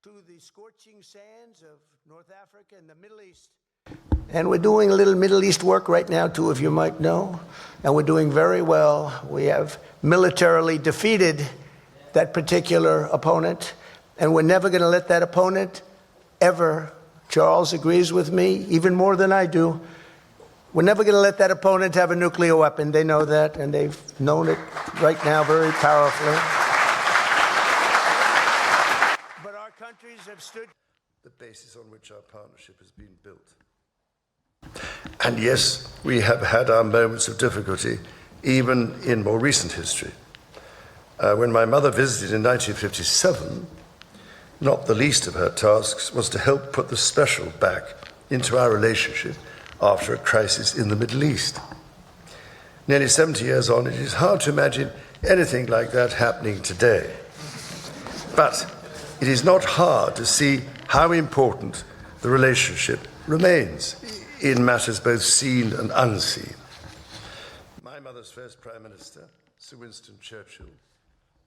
to the scorching sands of North Africa and the Middle East. And we're doing a little Middle East work right now, too, if you might know. And we're doing very well. We have militarily defeated that particular opponent. And we're never going to let that opponent ever, Charles agrees with me, even more than I do, we're never going to let that opponent have a nuclear weapon. They know that, and they've known it right now very powerfully. But our countries have stood the basis on which our partnership has been built. And yes, we have had our moments of difficulty, even in more recent history. When my mother visited in 1957, not the least of her tasks was to help put the special back into our relationship after a crisis in the Middle East. Nearly 70 years on, it is hard to imagine anything like that happening today. But it is not hard to see how important the relationship remains in matters both seen and unseen. My mother's first Prime Minister, Sir Winston Churchill,